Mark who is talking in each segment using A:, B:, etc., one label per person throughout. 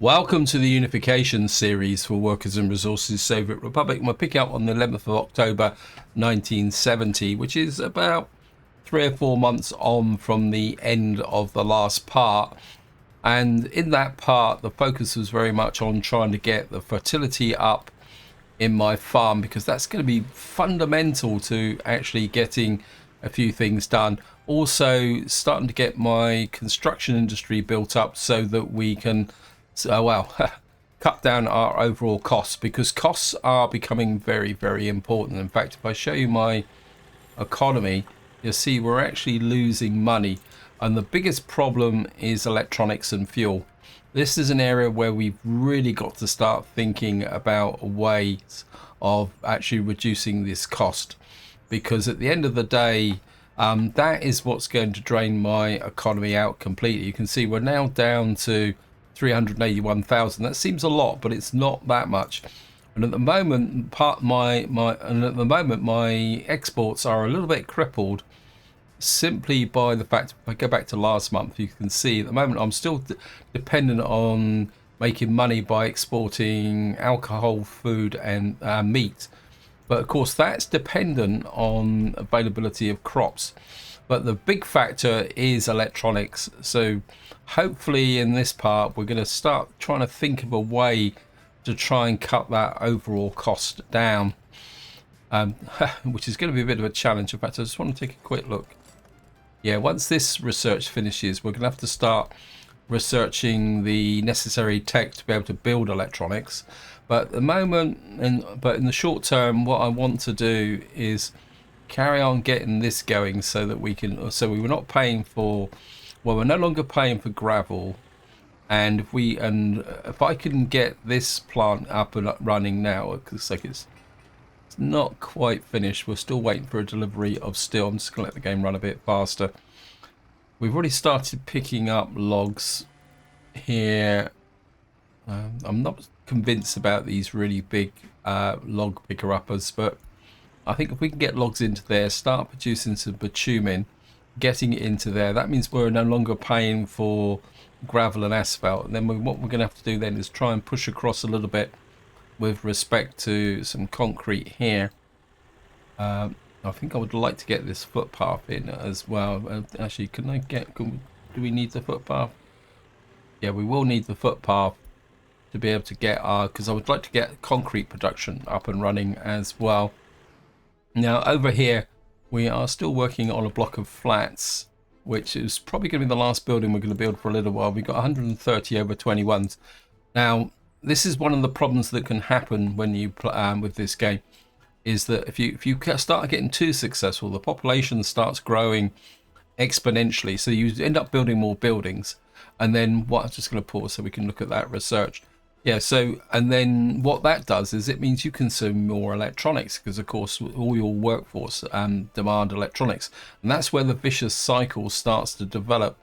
A: Welcome to the Unification series for Workers and Resources Soviet Republic. I'm picking up on the 11th of October 1970, which is about 3 or 4 months on from the end of the last part. And in that part, the focus was very much on trying to get the fertility up in my farm, because that's going to be fundamental to actually getting a few things done. Also starting to get my construction industry built up so that we can cut down our overall costs, because costs are becoming very, very important. In fact, if I show you my economy, you'll see we're actually losing money, and the biggest problem is electronics and fuel. This is an area where we've really got to start thinking about ways of actually reducing this cost, because at the end of the day, that is what's going to drain my economy out completely. You can see we're now down to 381,000. That seems a lot, but it's not that much. And at the moment, my exports are a little bit crippled, simply by the fact, if I go back to last month, you can see at the moment I'm still dependent on making money by exporting alcohol, food, and meat. But of course, that's dependent on availability of crops. But the big factor is electronics. So hopefully in this part, we're going to start trying to think of a way to try and cut that overall cost down, which is going to be a bit of a challenge. In fact, I just want to take a quick look. Yeah, once this research finishes, we're going to have to start researching the necessary tech to be able to build electronics. But at the moment, but in the short term, what I want to do is carry on getting this going so that we can, so we were not paying for, well, we're no longer paying for gravel. And if I can get this plant up and running now, because like it's not quite finished, we're still waiting for a delivery of steel. I'm just gonna let the game run a bit faster. We've already started picking up logs here. I'm not convinced about these really big log picker uppers, but I think if we can get logs into there, start producing some bitumen, getting it into there, that means we're no longer paying for gravel and asphalt. And then what we're going to have to do then is try and push across a little bit with respect to some concrete here. I think I would like to get this footpath in as well. Actually, do we need the footpath? Yeah, we will need the footpath to be able to get because I would like to get concrete production up and running as well. Now over here, we are still working on a block of flats, which is probably going to be the last building we're going to build for a little while. We've got 130 over 21s. Now, this is one of the problems that can happen when you with this game, is that if you start getting too successful, the population starts growing exponentially. So you end up building more buildings. And then I'm just going to pause so we can look at that research. Yeah, so, and then what that does is it means you consume more electronics, because of course all your workforce demand electronics, and that's where the vicious cycle starts to develop.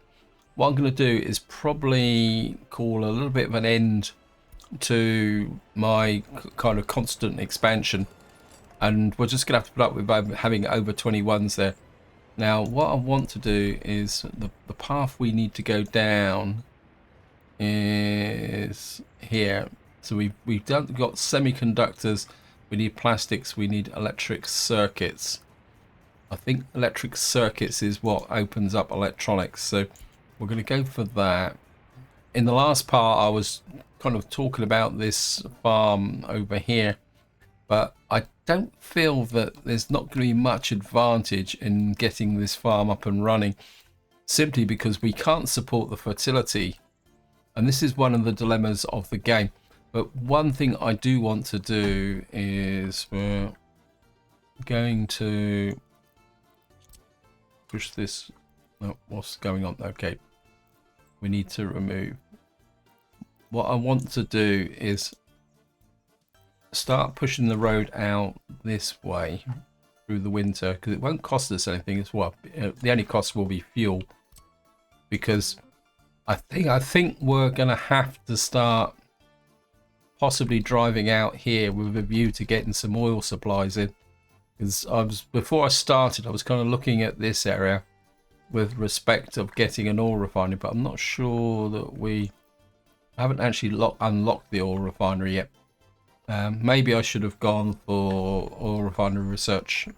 A: What I'm going to do is probably call a little bit of an end to my kind of constant expansion, and we're just going to have to put up with having over 21s there. Now what I want to do is the path we need to go down is here. So we've got semiconductors, we need plastics, we need electric circuits. I think electric circuits is what opens up electronics, so we're going to go for that. In the last part I was kind of talking about this farm over here, but I don't feel that there's not going to be much advantage in getting this farm up and running, simply because we can't support the fertility. And this is one of the dilemmas of the game. But one thing I do want to do is we're going to push this. Oh, what's going on? Okay. We need to remove. What I want to do is start pushing the road out this way through the winter, because it won't cost us anything as well. The only cost will be fuel, because I think we're going to have to start possibly driving out here with a view to getting some oil supplies in. Because before I started, I was kind of looking at this area with respect of getting an oil refinery, but I'm not sure that we I haven't actually unlocked the oil refinery yet. Maybe I should have gone for oil refinery research.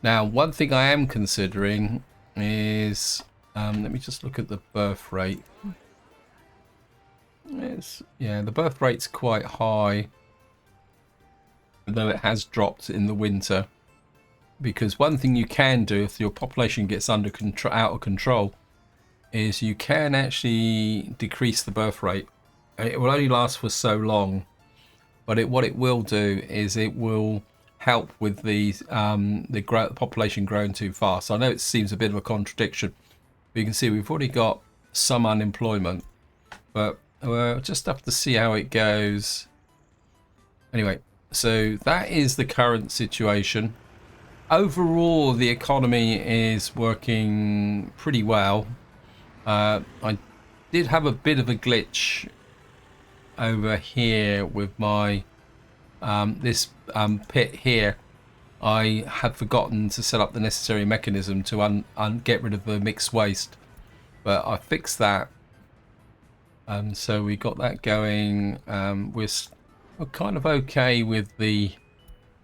A: Now, one thing I am considering is, let me just look at the birth rate. Yeah, the birth rate's quite high, though it has dropped in the winter. Because one thing you can do if your population gets out of control is you can actually decrease the birth rate. It will only last for so long, but what it will do is it will help with the population growing too fast. I know it seems a bit of a contradiction, but you can see we've already got some unemployment, but we'll just have to see how it goes. Anyway, so that is the current situation. Overall, the economy is working pretty well. I did have a bit of a glitch over here with my this pit here. I had forgotten to set up the necessary mechanism to get rid of the mixed waste, but I fixed that. So we got that going. We're kind of okay with the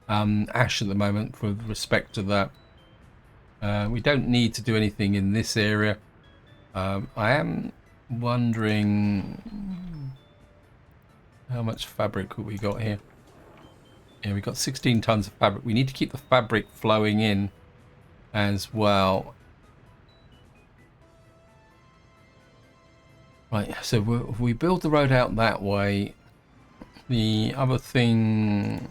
A: ash at the moment with respect to that. We don't need to do anything in this area. I am wondering how much fabric we got here. Yeah, we got 16 tons of fabric. We need to keep the fabric flowing in as well. Right, so if we build the road out that way, the other thing,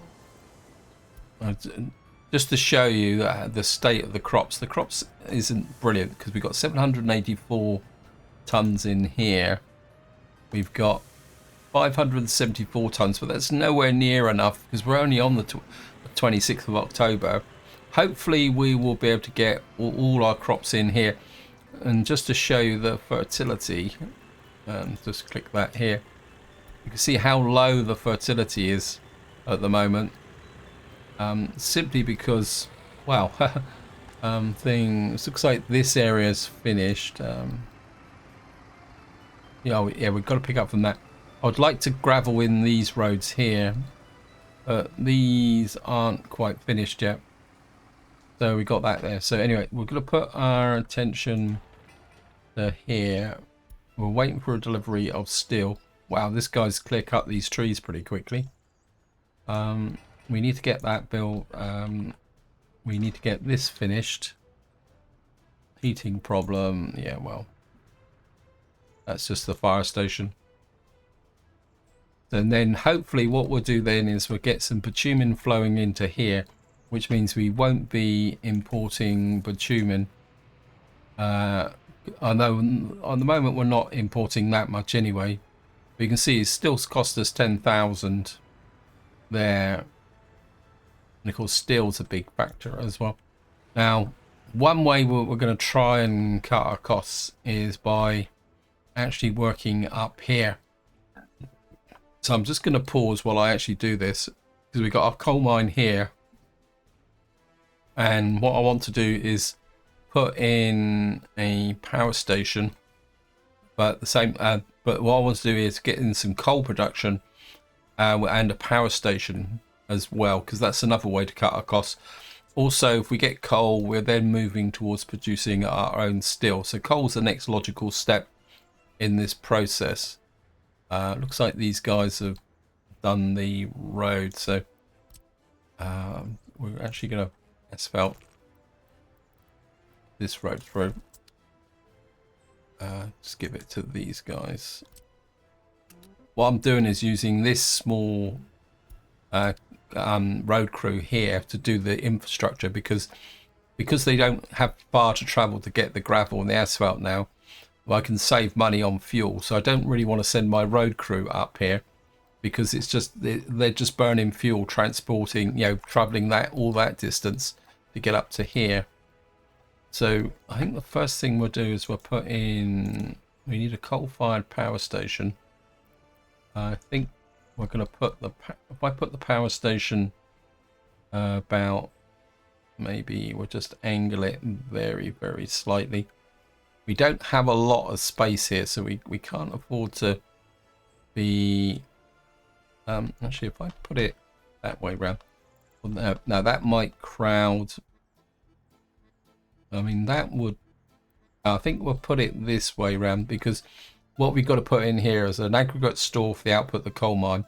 A: just to show you the state of the crops isn't brilliant because we've got 784 tons in here. We've got 574 tons, but that's nowhere near enough because we're only on the 26th of October. Hopefully we will be able to get all our crops in here. And just to show you the fertility, just click that here. You can see how low the fertility is at the moment. Simply because, wow, things looks like this area's finished. Yeah, we've got to pick up from that. I'd like to gravel in these roads here, but these aren't quite finished yet. So we got that there. So anyway, we're going to put our attention to here. We're waiting for a delivery of steel. Wow, this guy's clear cut these trees pretty quickly. We need to get that built. We need to get this finished. Heating problem. Yeah, well, that's just the fire station. And then hopefully what we'll do then is we'll get some bitumen flowing into here, which means we won't be importing bitumen. I know on the moment we're not importing that much anyway. But you can see it still cost us 10,000 there. And of course steel's a big factor as well. Now, one way we're going to try and cut our costs is by actually working up here. So I'm just going to pause while I actually do this because we've got our coal mine here. And what I want to do is put in a power station, but the same. But what I want to do is get in some coal production and a power station as well, because that's another way to cut our costs. Also, if we get coal, we're then moving towards producing our own steel. So coal's the next logical step in this process. Looks like these guys have done the road, so we're actually going to asphalt this road through. Just give it to these guys. What I'm doing is using this small road crew here to do the infrastructure because they don't have far to travel to get the gravel and the asphalt now. I can save money on fuel, so I don't really want to send my road crew up here because it's just they're just burning fuel transporting, traveling all that distance to get up to here. So I think the first thing we'll do is we'll put in, we need a coal-fired power station. I think we're going to put if I put the power station about, maybe we'll just angle it very, very slightly. We don't have a lot of space here, so we can't afford to be actually, if I put it that way round, well, now that might crowd. I mean, that would. I think we'll put it this way round, because what we've got to put in here is an aggregate store for the output of the coal mine,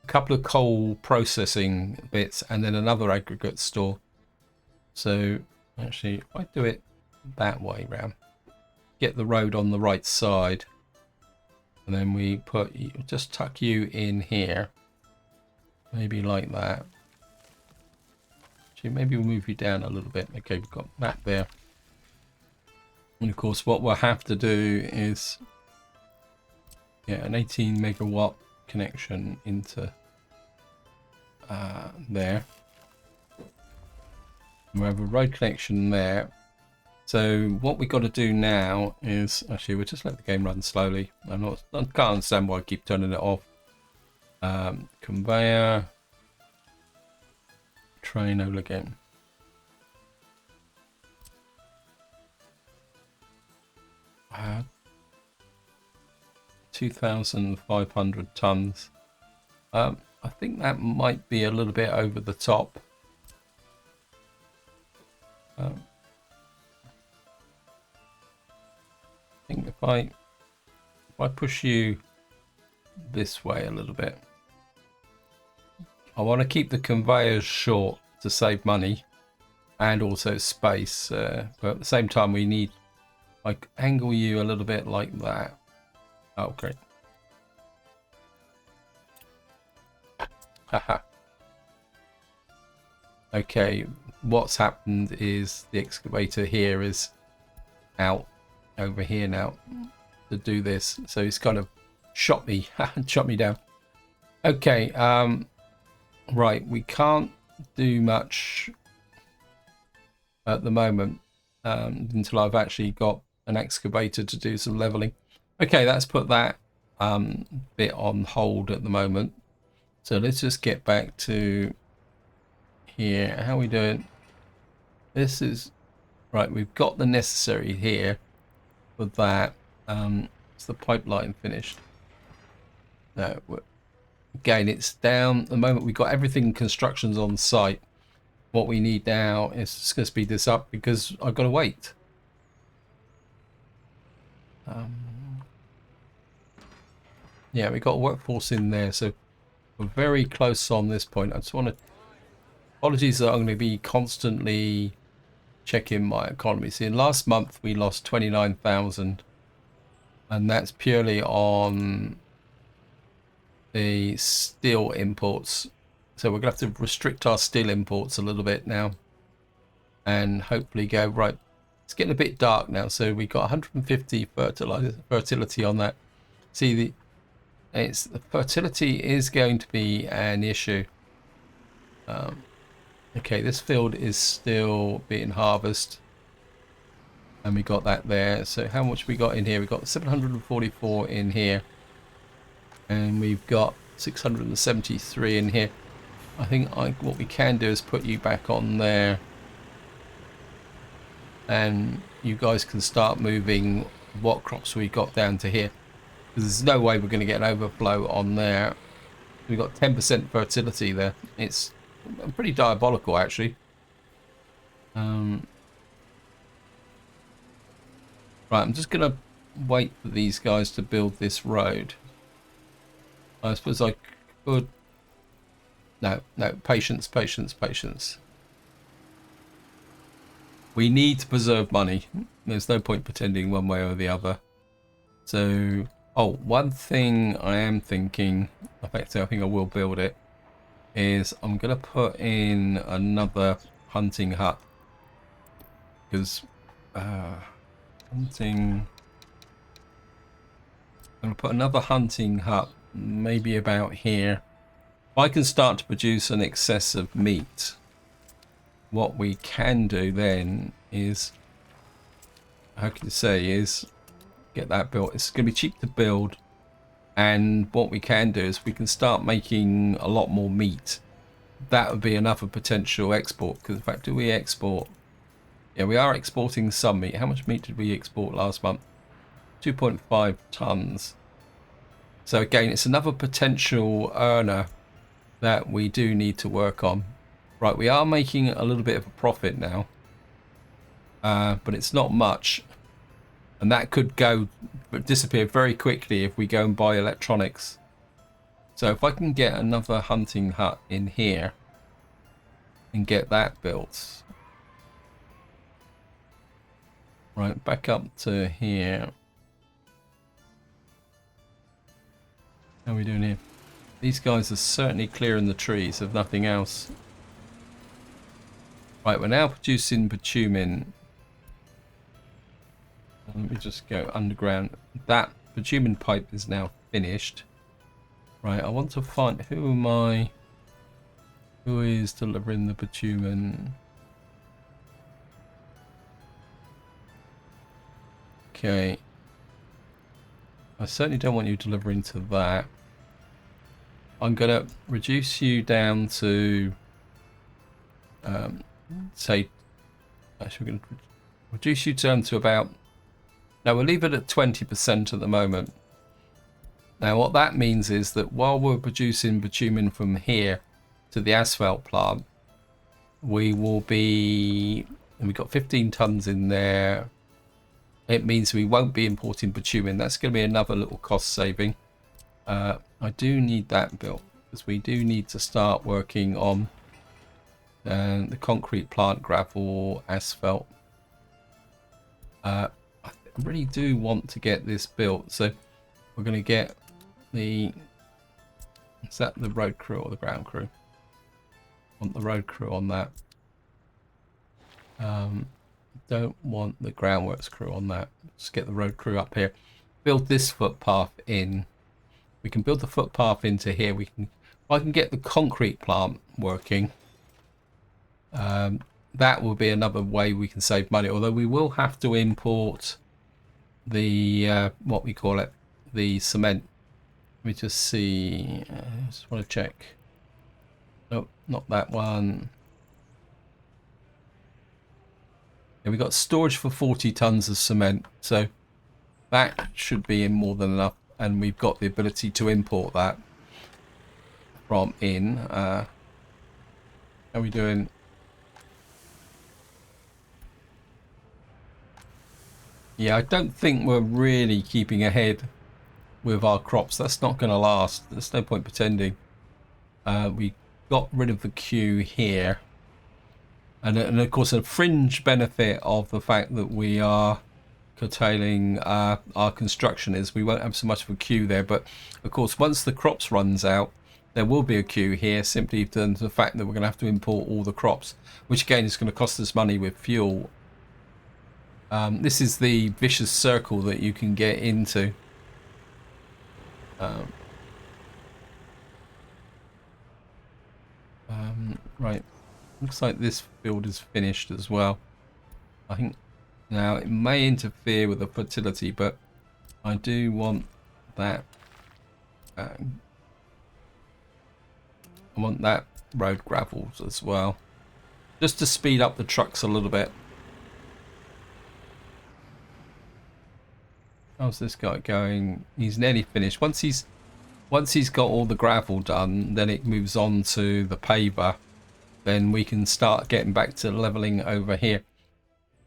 A: a couple of coal processing bits, and then another aggregate store. So actually, if I do it that way round, get the road on the right side, and then we put, just tuck you in here, maybe like that. Actually, maybe we'll move you down a little bit. Okay, we've got that there. And of course, what we'll have to do is get an 18 megawatt connection into there. We have a road connection there. So what we've got to do now is, actually, we'll just let the game run slowly. I can't understand why I keep turning it off. Conveyor, train over again. 2,500 tons. I think that might be a little bit over the top. I think if I push you this way a little bit, I want to keep the conveyors short to save money and also space, but at the same time we need, like, angle you a little bit like that. Oh, great. Haha. Okay, what's happened is the excavator here is out over here now to do this, so it's kind of shot me shot me down. Okay, right, we can't do much at the moment until I've actually got an excavator to do some leveling. Okay, let's put that bit on hold at the moment. So let's just get back to here. How are we doing? This is right. We've got the necessary here for that. Is the pipeline finished? No. Again, it's down. At the moment, we've got everything constructions on site. What we need now is just going to speed this up because I've got to wait. Yeah, we've got a workforce in there, so we're very close on this point. I just want to, apologies that I'm going to be constantly checking my economy. See, last month we lost 29,000, and that's purely on the steel imports. So we're going to have to restrict our steel imports a little bit now, and hopefully go right. It's getting a bit dark now, so we got 150 fertility on that. See, the fertility is going to be an issue. Okay, this field is still being harvested, and we got that there. So how much we got in here? We got 744 in here, and we've got 673 in here. I think what we can do is put you back on there, and you guys can start moving what crops we got down to here. There's no way we're going to get an overflow on there. We've got 10% fertility there. It's pretty diabolical, actually. Right, I'm just going to wait for these guys to build this road. I suppose I could... No, patience, patience, patience. We need to preserve money. There's no point pretending one way or the other. So... Oh, one thing I am thinking, in fact, I think I will build it, is I'm going to put in another hunting hut. Because hunting... I'm going to put another hunting hut, maybe about here. If I can start to produce an excess of meat, what we can do then is, how can you say, is... get that built. It's going to be cheap to build, and what we can do is we can start making a lot more meat. That would be another potential export, because in fact, do we export? Yeah, we are exporting some meat. How much meat did we export last month? 2.5 tons. So again, it's another potential earner that we do need to work on. Right, we are making a little bit of a profit now, but it's not much, and that could go disappear very quickly if we go and buy electronics. So if I can get another hunting hut in here and get that built, right, back up to here. How are we doing here? These guys are certainly clearing the trees, if nothing else. Right, we're now producing bitumen. Let me just go underground. That bitumen pipe is now finished. Right, I want to find who is delivering the bitumen. Okay. I certainly don't want you delivering to that. I'm gonna reduce you down to say, actually we're gonna reduce you down to about, now we'll leave it at 20% at the moment. Now what that means is that while we're producing bitumen from here to the asphalt plant, we will be, and we've got 15 tons in there. It means we won't be importing bitumen. That's going to be another little cost saving. I do need that built because we do need to start working on the concrete plant, gravel, asphalt. I really do want to get this built, so we're going to get the, is that the road crew or the ground crew? I want the road crew on that. Don't want the groundworks crew on that. Just get the road crew up here. Build this footpath in. We can build the footpath into here. We can, if I can get the concrete plant working, that will be another way we can save money. Although we will have to import the what we call it, the cement. Let me just see. I just want to check. Nope, not that one. Yeah, we got storage for 40 tons of cement, so that should be in more than enough, and we've got the ability to import that from in. How are we doing? Yeah, I don't think we're really keeping ahead with our crops. That's not going to last. There's no point pretending. We got rid of the queue here. And of course, a fringe benefit of the fact that we are curtailing our construction is we won't have so much of a queue there. But of course, once the crops runs out, there will be a queue here, simply due to the fact that we're going to have to import all the crops, which again is going to cost us money with fuel. This is the vicious circle that you can get into. Right. Looks like this field is finished as well. I think now it may interfere with the fertility, but I do want that. I want that road gravels as well, just to speed up the trucks a little bit. How's this guy going? He's nearly finished. Once he's got all the gravel done, then it moves on to the paver. Then we can start getting back to leveling over here,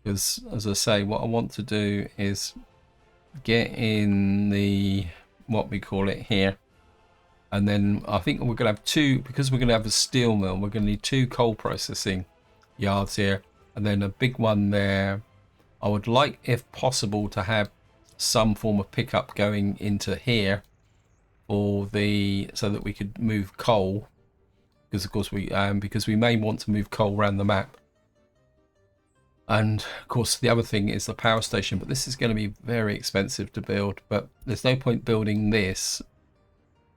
A: because as I say, what I want to do is get in the, what we call it here, and then I think we're going to have two, because we're going to have a steel mill, we're going to need 2 coal processing yards here, and then a big one there. I would like, if possible, to have some form of pickup going into here for the, so that we could move coal. Because of course we may want to move coal around the map, and of course the other thing is the power station, but this is going to be very expensive to build. But there's no point building this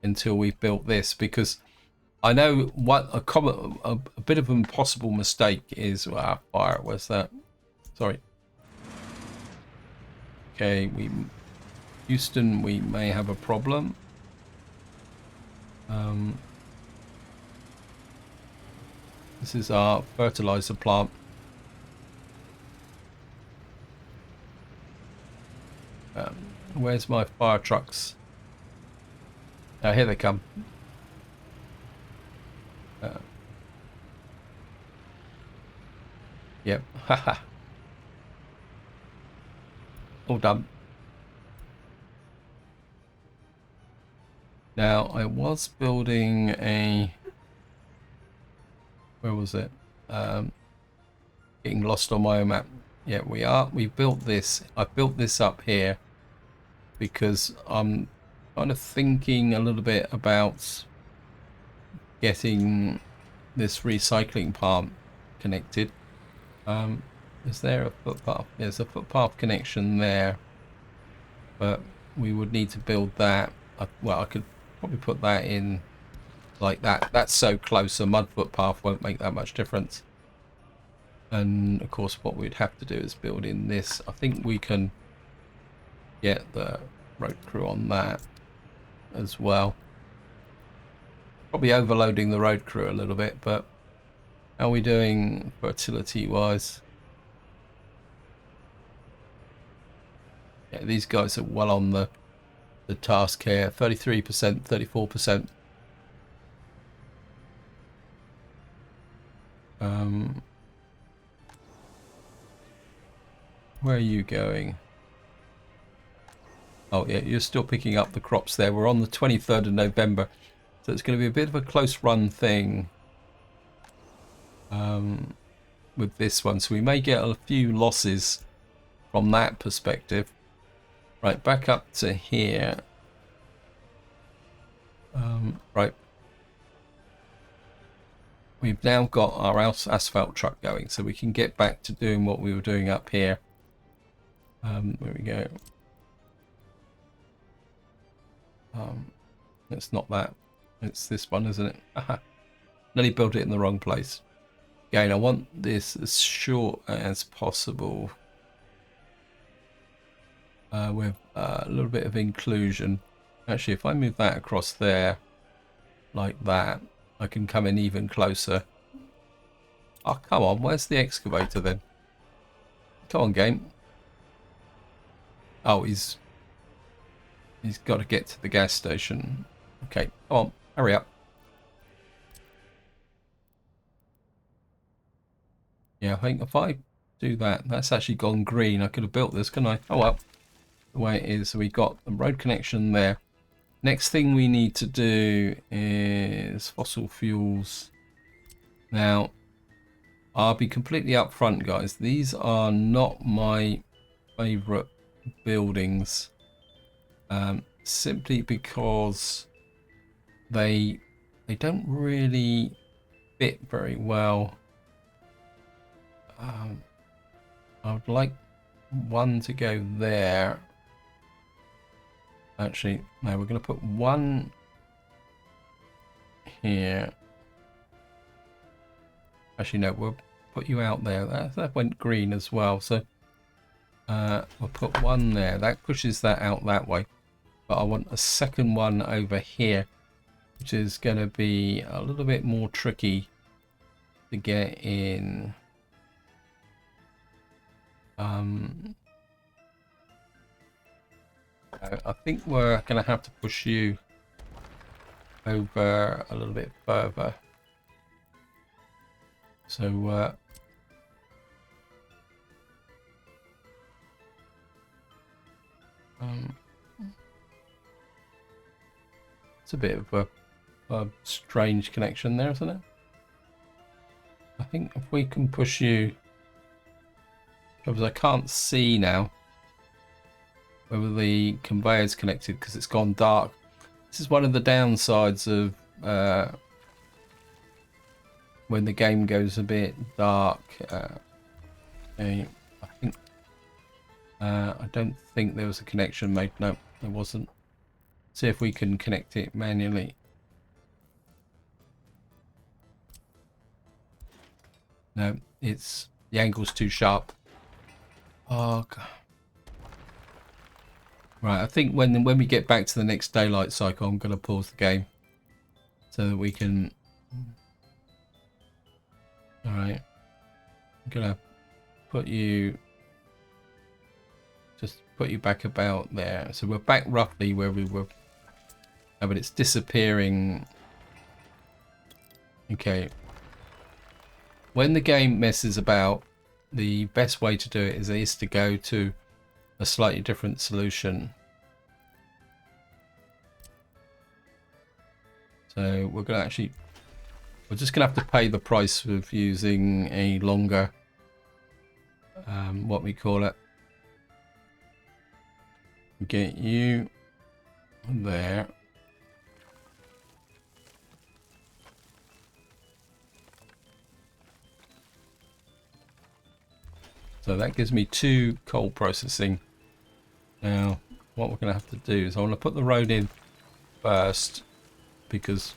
A: until we've built this, because I know what a bit of an impossible mistake is. Fire, where's that? Sorry. Okay, Houston, we may have a problem. This is our fertilizer plant. Where's my fire trucks? Oh, here they come. Yep. Haha. All done. Now, I was building a... Where was it? Getting lost on my own map. Yeah, we are. We built this. I built this up here because I'm kind of thinking a little bit about getting this recycling part connected. Is there a footpath? There's a footpath connection there, but we would need to build that. Well, I could probably put that in like that. That's so close, a mud footpath won't make that much difference. And of course what we'd have to do is build in this. I think we can get the road crew on that as well. Probably overloading the road crew a little bit, but how are we doing fertility wise? Yeah, these guys are well on the task here. 33%, 34%. Where are you going? Oh yeah, you're still picking up the crops there. We're on the 23rd of November, so it's going to be a bit of a close run thing with this one. So we may get a few losses from that perspective. Right, back up to here. Right. We've now got our asphalt truck going, so we can get back to doing what we were doing up here. There we go. It's not that. It's this one, isn't it? Aha. Nearly built it in the wrong place. Again, I want this as short as possible. With a little bit of inclusion. Actually, if I move that across there, like that, I can come in even closer. Oh, come on. Where's the excavator then? Come on, game. Oh, he's got to get to the gas station. Okay, come on. Hurry up. Yeah, I think if I do that, that's actually gone green. I could have built this, couldn't I? Oh, well. The way it is, so we got the road connection there. Next thing we need to do is fossil fuels. Now, I'll be completely upfront, guys. These are not my favorite buildings, simply because they don't really fit very well. I would like one to go there. Actually, no, we're going to put one here. Actually, no, we'll put you out there. That went green as well, so we'll put one there. That pushes that out that way. But I want a second one over here, which is going to be a little bit more tricky to get in. I think we're going to have to push you over a little bit further. So it's a bit of a strange connection there, isn't it? I think if we can push you, because I can't see now whether the conveyor's connected because it's gone dark. This is one of the downsides of when the game goes a bit dark. I think I don't think there was a connection made. No, there wasn't. See if we can connect it manually. No, it's the angle's too sharp. Oh God. Right, I think when we get back to the next daylight cycle, I'm going to pause the game so that we can. All right, I'm going to put you back about there. So we're back roughly where we were but it's disappearing. Okay. When the game messes about, the best way to do it is to go to a slightly different solution. So we're going to actually, we're just going to have to pay the price of using a longer, what we call it. Get you there. So that gives me 2 coal processing. Now, what we're going to have to do is I want to put the road in first, because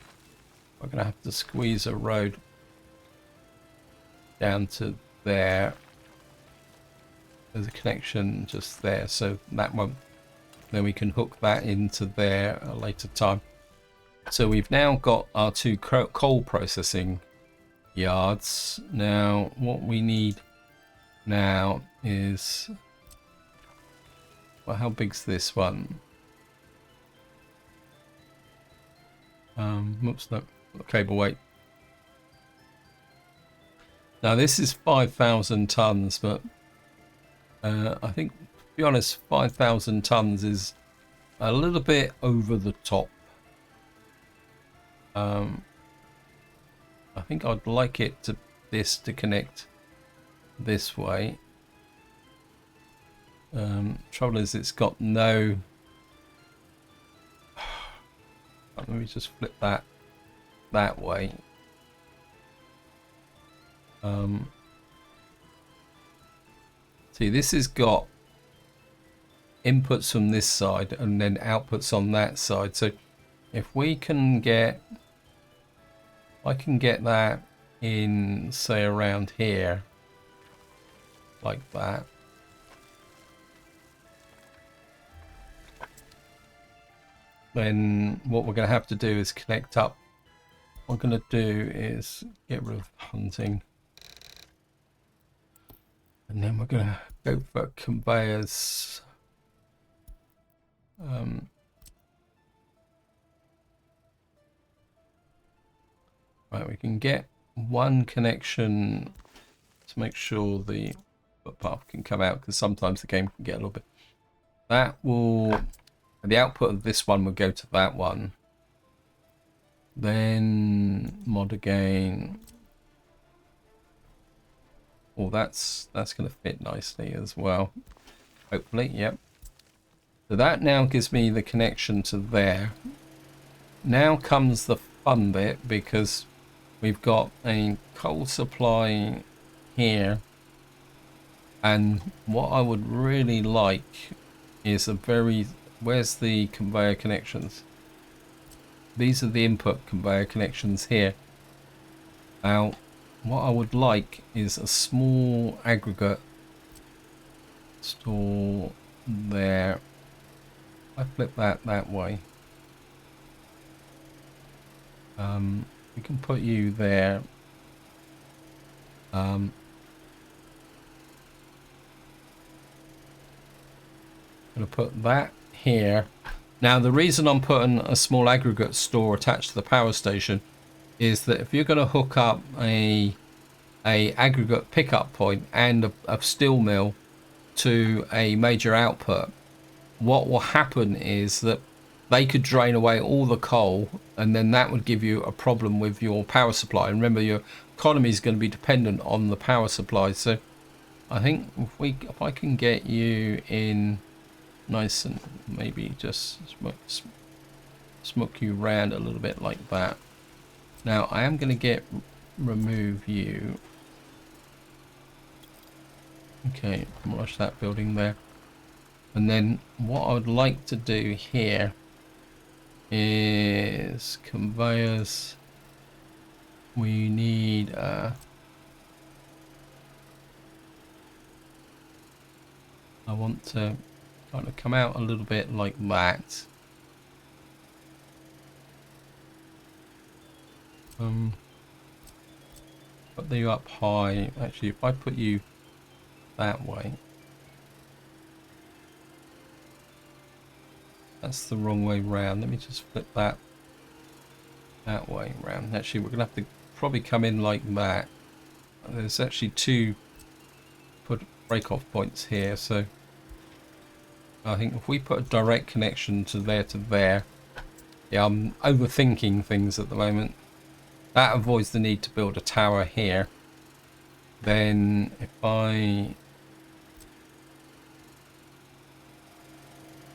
A: we're going to have to squeeze a road down to there. There's a connection just there, so that one, then we can hook that into there at a later time. So we've now got our 2 coal processing yards. Now, what we need now is, well, how big's this one? Oops, no, cable weight. Now this is 5,000 tons, but I think, to be honest, 5,000 tons is a little bit over the top. I think I'd like it to to connect this way. Trouble is, it's got no. Let me just flip that way. See, this has got inputs from this side and then outputs on that side. So if we can get, I can get that in, say, around here, like that. Then what we're going to have to do is connect up. What we're going to do is get rid of hunting. And then we're going to go for conveyors. Right, we can get one connection to make sure the path can come out, because sometimes the game can get a little bit. That will, the output of this one will go to that one. Then mod again. Oh, that's going to fit nicely as well. Hopefully, yep. So that now gives me the connection to there. Now comes the fun bit, because we've got a coal supply here. And what I would really like is a very... Where's the conveyor connections? These are the input conveyor connections here. Now, what I would like is a small aggregate store there. I flip that way. We can put you there. Gonna put that here. Now, the reason I'm putting a small aggregate store attached to the power station is that if you're going to hook up a aggregate pickup point and a steel mill to a major output, what will happen is that they could drain away all the coal, and then that would give you a problem with your power supply. And remember, your economy is going to be dependent on the power supply. So I think if I can get you in nice and maybe just smoke you round a little bit like that. Now I am going to remove you. Okay, demolish that building there. And then what I would like to do here is conveyors. We need I want to kind of come out a little bit like that. Put you up high. Actually, if I put you that way. That's the wrong way round. Let me just flip that way round. Actually, we're gonna have to probably come in like that. There's actually two break-off points here, so I think if we put a direct connection to there, yeah, I'm overthinking things at the moment. That avoids the need to build a tower here. Then if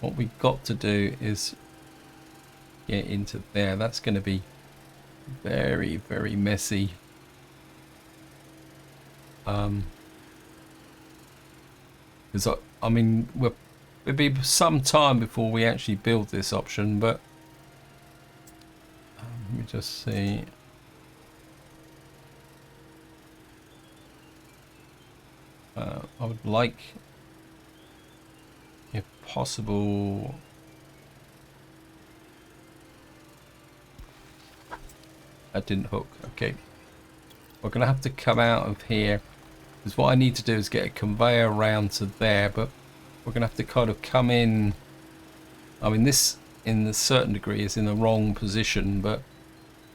A: what we've got to do is get into there. That's going to be very, very messy. Because I mean, it'll be some time before we actually build this option, but let me just see. I would like, if possible, that didn't hook. Okay, we're gonna have to come out of here, because what I need to do is get a conveyor around to there, but we're gonna have to kind of come in. I mean, this in a certain degree is in the wrong position, but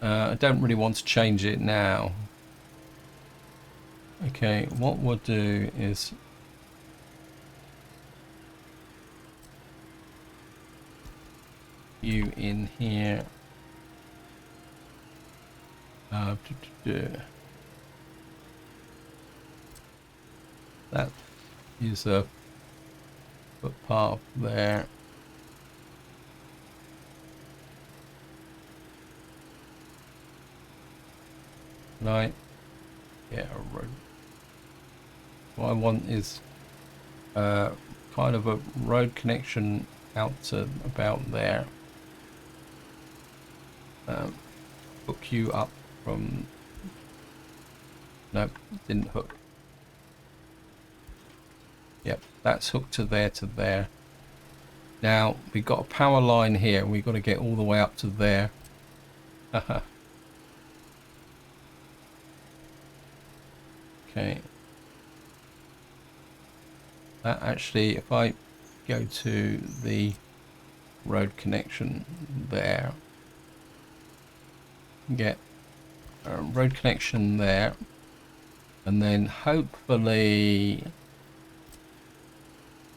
A: I don't really want to change it now. Okay, what we'll do is you in here. That is a footpath there. Right. Yeah, a road. What I want is kind of a road connection out to about there. Hook you up from... Nope, didn't hook. Yep, that's hooked to there. Now, we've got a power line here, and we've got to get all the way up to there. Okay. That actually, if I go to the road connection there, get a road connection there, and then hopefully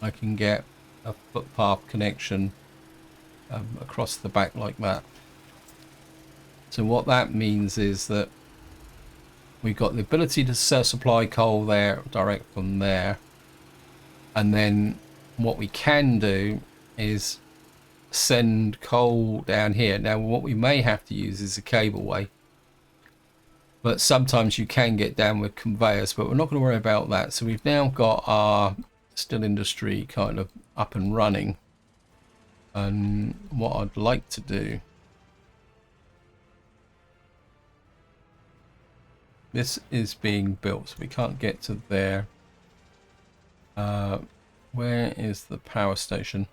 A: I can get a footpath connection across the back like that. So what that means is that we've got the ability to supply coal there direct from there, and then what we can do is send coal down here. Now what we may have to use is a cableway, but sometimes you can get down with conveyors, but we're not going to worry about that. So we've now got our steel industry kind of up and running, and what I'd like to do, this is being built, so we can't get to there. Where is the power station?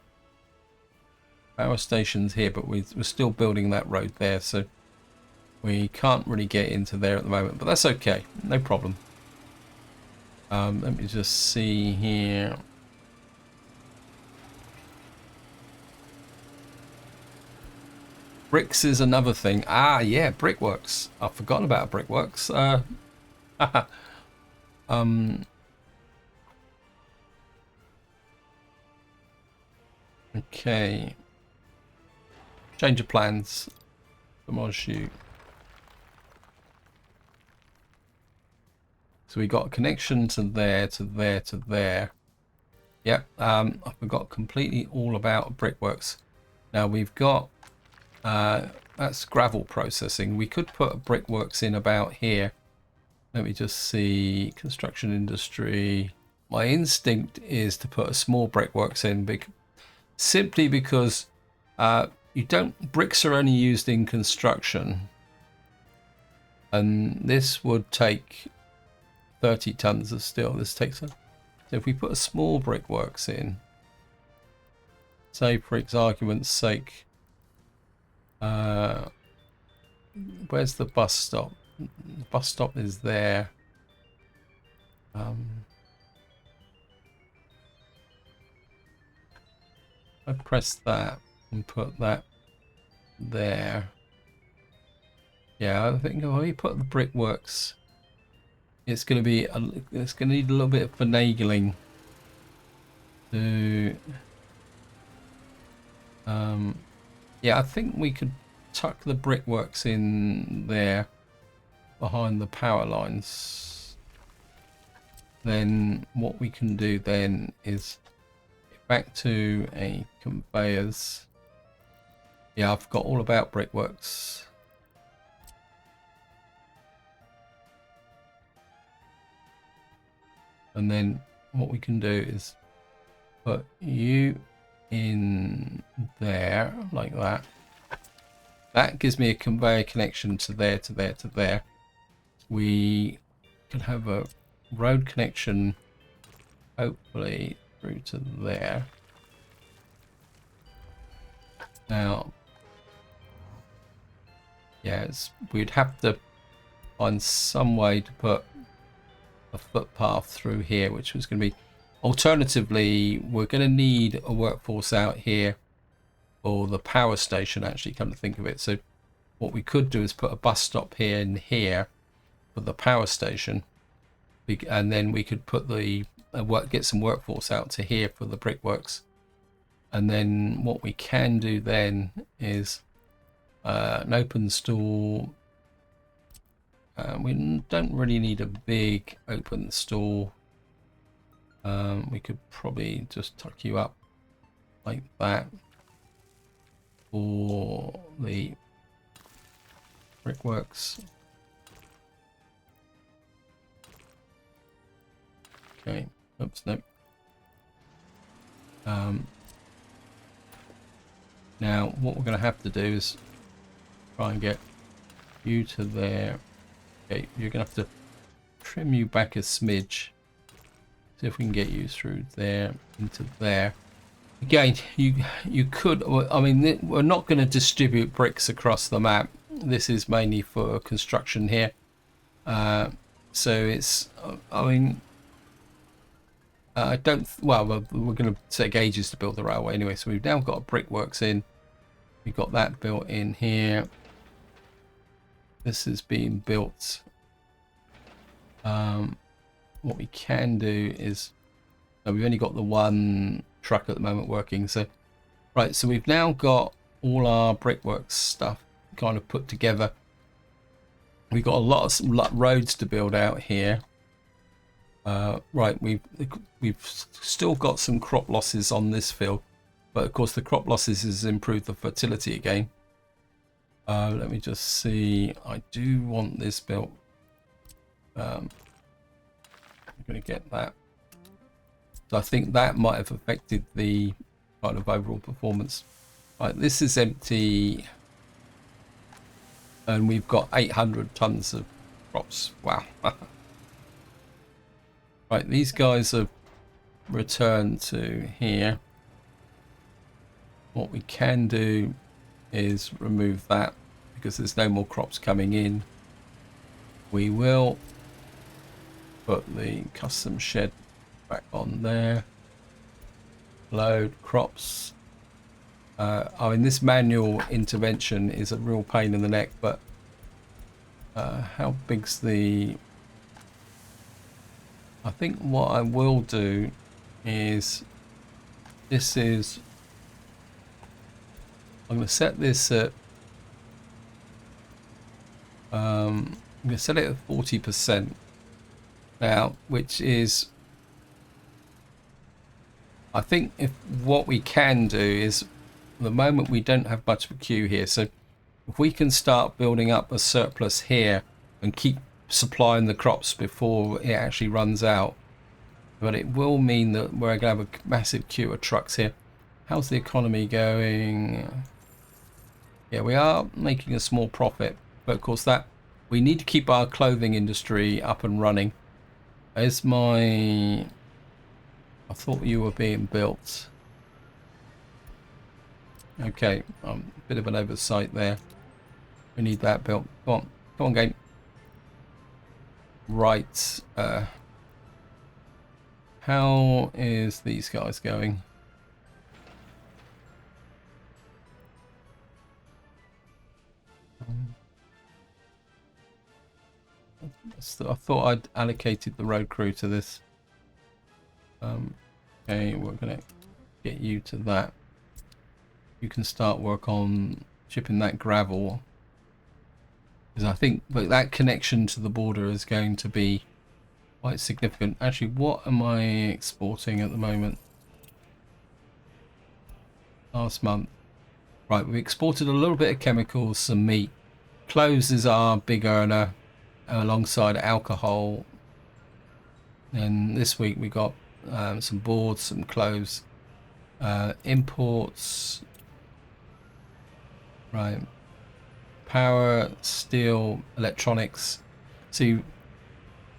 A: Power station's here, but we're still building that road there, so we can't really get into there at the moment, but that's okay, no problem. Let me just see here. Bricks is another thing. Ah, yeah, brickworks. I've forgotten about brickworks. Okay. Change of plans. Come on, shoot. So we got a connection to there, to there, to there. Yep. I forgot completely all about brickworks. Now we've got that's gravel processing. We could put a brickworks in about here. Let me just see. Construction industry. My instinct is to put a small brickworks in, simply because bricks are only used in construction, and this would take 30 tons of steel. This takes so if we put a small brickworks in, say for argument's sake, where's the bus stop? The bus stop is there. I press that. and put that there. Yeah, I think when we put the brickworks, it's going to be it's going to need a little bit of finagling to. Yeah, I think we could tuck the brickworks in there behind the power lines. Then what we can do then is get back to a conveyors. Yeah, I've got all about brickworks. And then what we can do is put you in there like that. That gives me a conveyor connection to there, to there, to there. We can have a road connection, hopefully, through to there. Now, yes, we'd have to find some way to put a footpath through here, which was going to be. Alternatively, we're going to need a workforce out here for the power station, actually, come to think of it. So what we could do is put a bus stop here and here for the power station, and then we could put the get some workforce out to here for the brickworks. And then what we can do then is an open store. We don't really need a big open store. We could probably just tuck you up like that for the brickworks. Okay, oops, no. Now what we're going to have to do is try and get you to there. Okay, you're going to have to trim you back a smidge. See if we can get you through there into there. Again, you could. I mean, we're not going to distribute bricks across the map. This is mainly for construction here. So it's. I mean, I don't. Well, we're going to take ages to build the railway anyway. So we've now got brickworks in. We've got that built in here. This is being built. What we can do is, we've only got the one truck at the moment working. So, right, so we've now got all our brickworks stuff kind of put together. We've got a lot of roads to build out here. Right, we've still got some crop losses on this field, but of course the crop losses has improved the fertility again. Let me just see. I do want this built. I'm going to get that. So I think that might have affected the kind of overall performance. Right, this is empty, and we've got 800 tons of crops. Wow. Right, these guys have returned to here. What we can do is remove that because there's no more crops coming in. We will put the custom shed back on there. Load crops. I mean, this manual intervention is a real pain in the neck, but how big's the... I think what I will do is, this is... I'm going to set this at... I'm going to set it at 40%. Now, which is, I think if what we can do is, at the moment we don't have much of a queue here, so if we can start building up a surplus here and keep supplying the crops before it actually runs out, but it will mean that we're going to have a massive queue of trucks here. How's the economy going? Yeah, we are making a small profit, but of course that we need to keep our clothing industry up and running. Is my... I thought you were being built. Okay, a bit of an oversight there. We need that built. Come on, game. Right. How is these guys going? I thought I'd allocated the road crew to this. Okay, we're gonna get you to that. You can start work on chipping that gravel, because I think that connection to the border is going to be quite significant. Actually, what am I exporting at the moment? Last month. Right, we exported a little bit of chemicals, some meat. Clothes is our big earner, alongside alcohol. And this week we got some boards, some clothes, imports. Right, power, steel, electronics. See,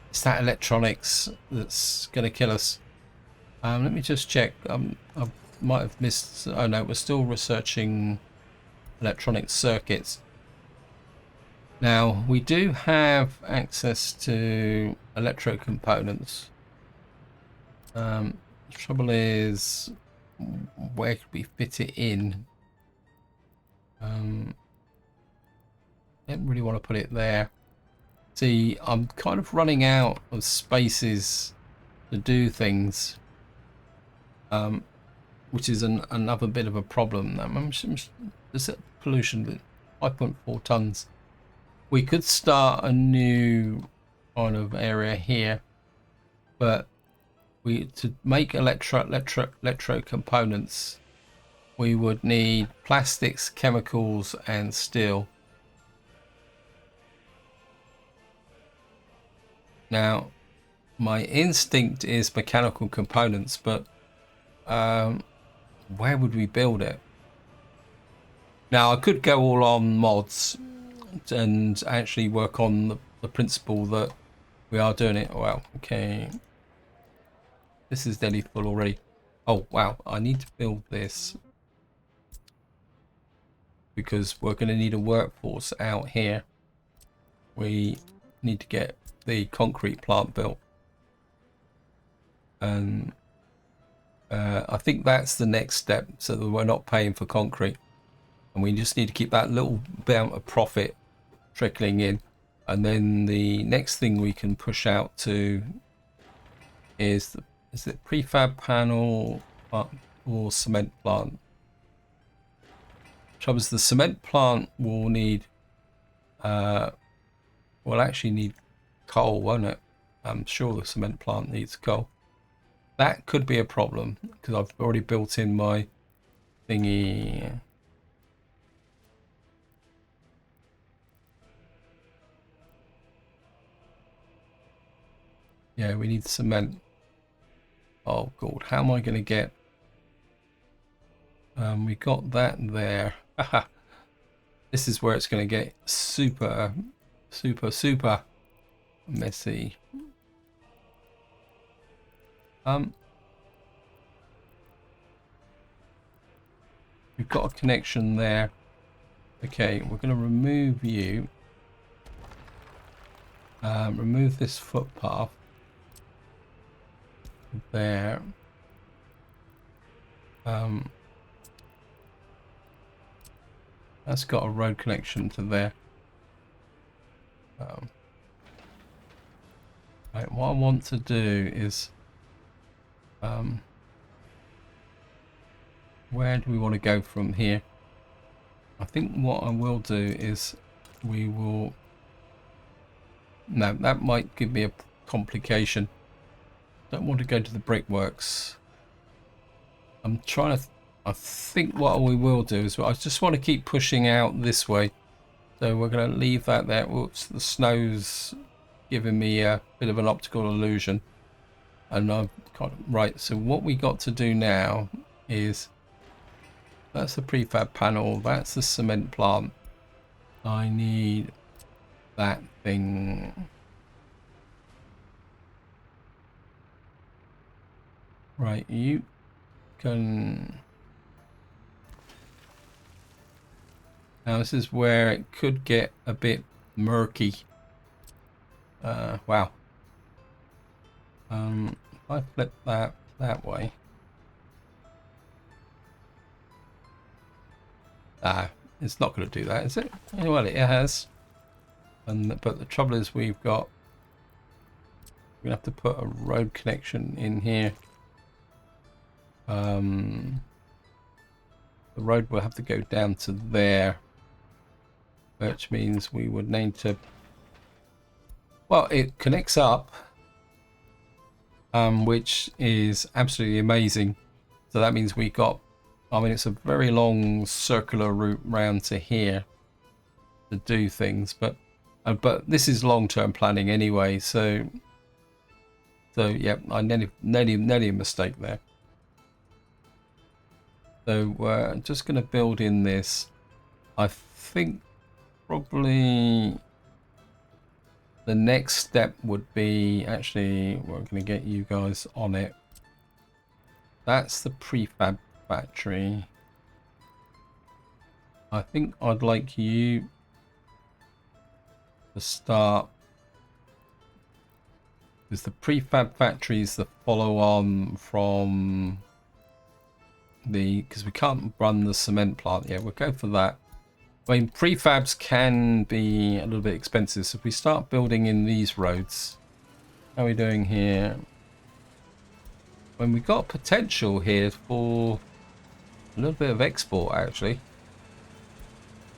A: it's that electronics that's going to kill us. Let me just check. I might have missed. Oh no, we're still researching electronic circuits. Now we do have access to electro components. The trouble is, where could we fit it in? I don't really want to put it there. See, I'm kind of running out of spaces to do things, which is another bit of a problem. There's pollution at 5.4 tons. We could start a new kind of area here, but to make electro components, we would need plastics, chemicals, and steel. Now, my instinct is mechanical components, but where would we build it? Now, I could go all on mods and actually work on the principle that we are doing it. Well, okay. This is nearly full already. Oh, wow. I need to build this, because we're going to need a workforce out here. We need to get the concrete plant built. And I think that's the next step, so that we're not paying for concrete. And we just need to keep that little amount of profit trickling in. And then the next thing we can push out to is the prefab panel or cement plant. Trouble is, the cement plant will need will actually need coal, won't it? I'm sure the cement plant needs coal. That could be a problem, because I've already built in my thingy. Yeah, we need cement. Oh god, how am I going to get? We got that there. This is where it's going to get super messy. We've got a connection there. Okay, we're going to remove you. Remove this footpath there. That's got a road connection to there. Right, what I want to do is, where do we want to go from here? I think what I will do is we will. No, that might give me a complication. Don't want to go to the brickworks. I'm trying to. I think what we will do is I just want to keep pushing out this way. So we're going to leave that there. Whoops, the snow's giving me a bit of an optical illusion. And I've got right. So what we got to do now is, that's the prefab panel. That's the cement plant. I need that thing. Right, you can. Now this is where it could get a bit murky. Wow. If I flip that way. It's not going to do that, is it? Well, it has. But the trouble is we're going to have to put a road connection in here. The road will have to go down to there, which means we would need to, well, it connects up, which is absolutely amazing. So that means we got, I mean, it's a very long circular route round to here to do things, but this is long-term planning anyway. So yeah, I nearly a mistake there. So we're just going to build in this. I think probably the next step would be, actually, we're going to get you guys on it. That's the prefab factory. I think I'd like you to start, because the prefab factory is the follow on from because we can't run the cement plant yet. We'll go for that. I mean, prefabs can be a little bit expensive, so if we start building in these roads, how are we doing here? When we got potential here for a little bit of export, actually.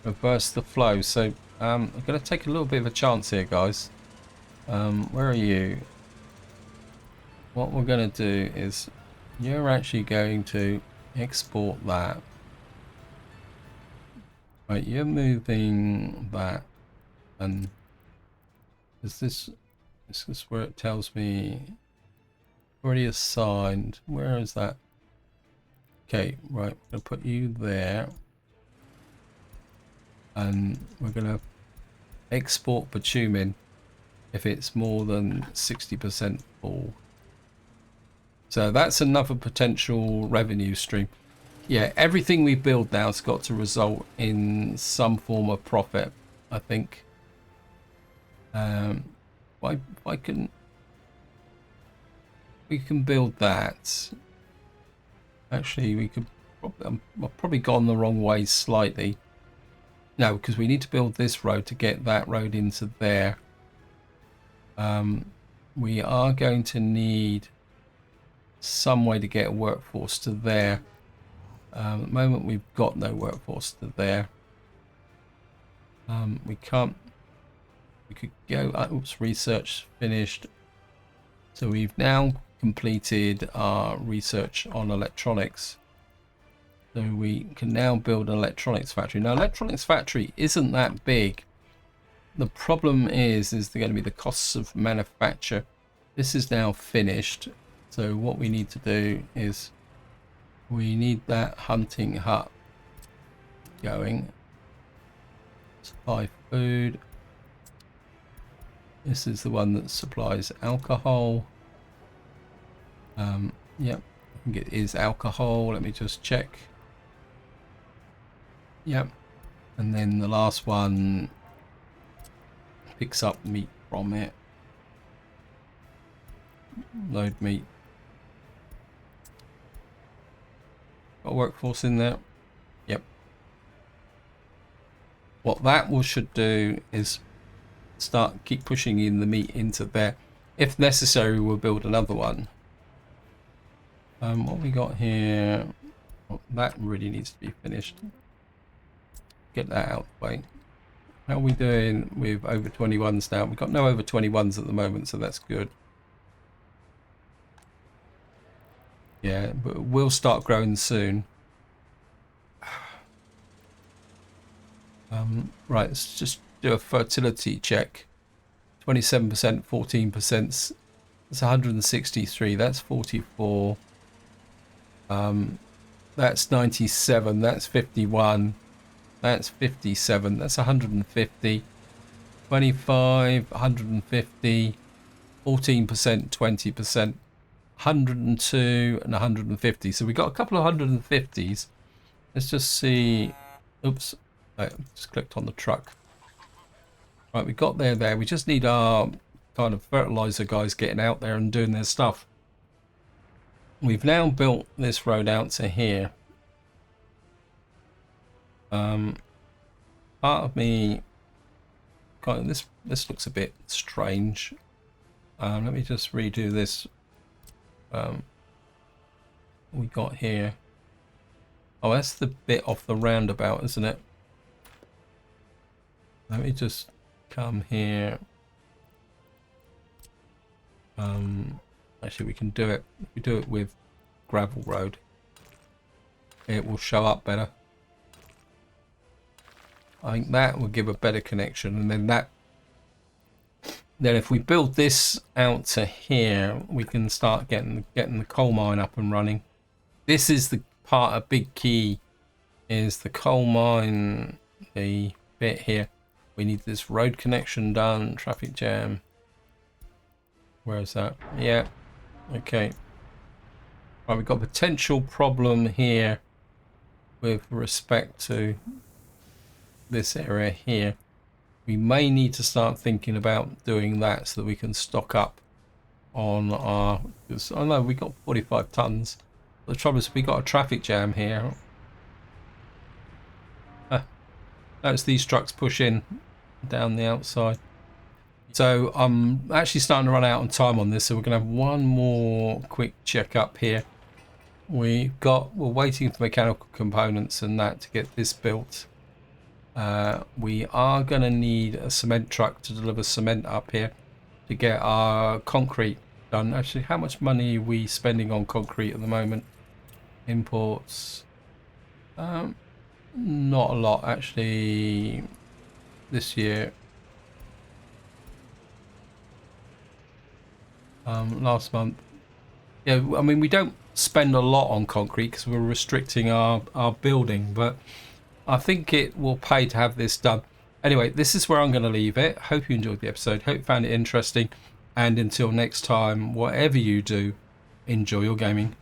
A: Reverse the flow. So I'm going to take a little bit of a chance here, guys. Where are you? What we're going to do is, you're actually going to export that. Right, you're moving that, and is this is where it tells me already assigned. Where is that? Okay, right, I'm gonna put you there, and we're gonna export bitumen if it's more than 60% full. So that's another potential revenue stream. Yeah, everything we build now has got to result in some form of profit, I think. We can build that. Actually, we could I've probably gone the wrong way slightly. No, because we need to build this road to get that road into there. We are going to need some way to get a workforce to there. At the moment we've got no workforce to there. We can't, we could go, oops, research finished. So we've now completed our research on electronics. So we can now build an electronics factory. Now, electronics factory isn't that big. The problem is going to be the costs of manufacture. This is now finished. So what we need to do is we need that hunting hut going. Supply food. This is the one that supplies alcohol. Yep, I think it is alcohol. Let me just check. Yep, and then the last one picks up meat from it. Load meat. Got a workforce in there. Yep. What that should do is keep pushing in the meat into there. If necessary, we'll build another one. What we got here, that really needs to be finished. Get that out of the way. How are we doing with over 21s now? We've got no over 21s at the moment, so that's good. Yeah, but we'll start growing soon. Right, let's just do a fertility check. 27%, 14%. That's 163. That's 44. That's 97. That's 51. That's 57. That's 150. 25, 150. 14%, 20%. 102 and 150. So we got a couple of 150s. Let's just see. Oops, I just clicked on the truck. Right, we got there. We just need our kind of fertilizer guys getting out there and doing their stuff. We've now built this road out to here. part of me, God, this looks a bit strange. Let me just redo this. We got here. Oh, that's the bit off the roundabout, isn't it? Let me just come here. Actually, we can do it. If we do it with gravel road, it will show up better. I think that will give a better connection, and then that. Then if we build this out to here, we can start getting the coal mine up and running. This is the part, a big key, is the coal mine, the bit here. We need this road connection done, traffic jam. Where is that? Yeah, okay. Right, we've got a potential problem here with respect to this area here. We may need to start thinking about doing that so that we can stock up on our, because I know we got 45 tons. The trouble is we got a traffic jam here. Notice these trucks push in down the outside. So I'm actually starting to run out on time on this, so we're going to have one more quick check up here. We're waiting for mechanical components and that to get this built. We are going to need a cement truck to deliver cement up here to get our concrete done. Actually, how much money are we spending on concrete at the moment? Imports. Not a lot actually this year. Last month. Yeah, I mean, we don't spend a lot on concrete because we're restricting our building, but I think it will pay to have this done. Anyway, this is where I'm going to leave it. Hope you enjoyed the episode. Hope you found it interesting. And until next time, whatever you do, enjoy your gaming.